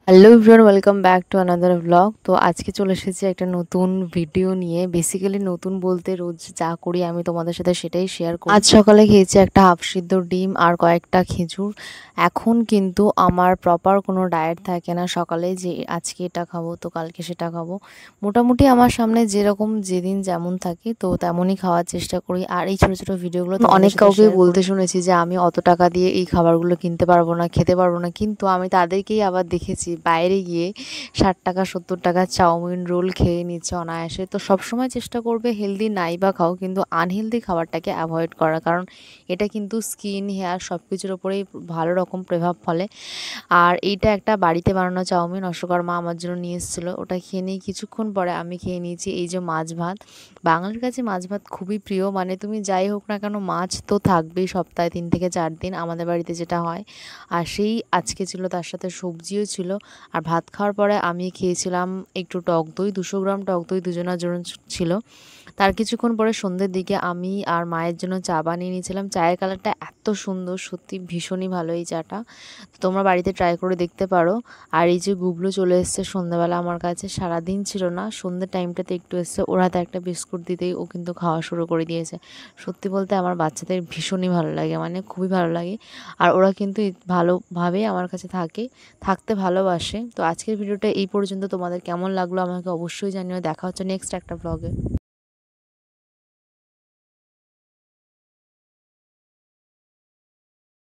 Hello everyone, welcome back to another blog. তো আজকে চলে এসেছি একটা নতুন ভিডিও নিয়ে। বেসিক্যালি নতুন বলতে রোজ যা করি আমি তোমাদের সাথে সেটাই শেয়ার করি। আজ সকালে খেয়েছি একটা হাফ সিদ্ধ ডিম আর কয়েকটা খেজুর। এখন কিন্তু আমার প্রপার কোনো ডায়েট থাকে না সকালে যে আজকে এটা খাবো তো কালকে সেটা খাবো। মোটামুটি আমার সামনে যেরকম যেদিন যেমন থাকে তো তেমনই খাওয়ার চেষ্টা করি। আর এই ছোটো ছোটো ভিডিওগুলো অনেক কাউকেই বলতে শুনেছি যে আমি অত টাকা দিয়ে এই খাবারগুলো কিনতে পারবো না, খেতে পারবো না, কিন্তু আমি তাদেরকেই আবার দেখেছি বাইরে গিয়ে 60 টাকা 70 টাকা চাউমিন রোল খেয়ে নিচ্ছে অনায়াসে। তো সবসময় চেষ্টা করবে হেলদি নাই বা খাও, কিন্তু আনহেলদি খাবারটাকে অ্যাভয়েড করা, কারণ এটা কিন্তু স্কিন হেয়ার সব কিছুর ওপরেই ভালো রকম প্রভাব ফেলে। আর এইটা একটা বাড়িতে বানানো চাউমিন অশোকার মা আমার জন্য নিয়ে এসেছিলো, ওটা খেয়ে নিয়ে কিছুক্ষণ পরে আমি খেয়ে নিয়েছি এই যে মাছ ভাত। বাঙালির কাছে মাছ ভাত খুবই প্রিয়, মানে তুমি যাই হোক না কেন মাছ তো থাকবেই সপ্তাহে 3 থেকে 4 দিন আমাদের বাড়িতে যেটা হয়। আর সেই আজকে ছিল, তার সাথে সবজিও ছিল। আর ভাত খাওয়ার পরে আমি খেয়েছিলাম একটু টক দই, 200 গ্রাম টক দই দুজনের জন্য ছিল। তার কিছুক্ষণ পরে সন্ধ্যের দিকে আমি আর মায়ের জন্য চা বানিয়ে নিয়েছিলাম। চায়ের কালারটা এত সুন্দর, সত্যি ভীষণই ভালো এই চাটা। তোমরা বাড়িতে ট্রাই করে দেখতে পারো। আর এই যে গুবলু চলে এসছে সন্ধ্যাবেলা আমার কাছে, সারাদিন ছিল না, সন্ধ্যের টাইমটাতে একটু এসছে। ওর হাতে একটা বিস্কুট দিতেই ও কিন্তু খাওয়া শুরু করে দিয়েছে। সত্যি বলতে আমার বাচ্চাদের ভীষণই ভালো লাগে, মানে খুবই ভালো লাগে। আর ওরা কিন্তু ভালোভাবেই আমার কাছে থাকতে ভালোবাসে। তো আজকের ভিডিওটা এই পর্যন্ত। তোমাদের কেমন লাগলো আমাকে অবশ্যই জানিও। দেখা হচ্ছে নেক্সট একটা ব্লগে।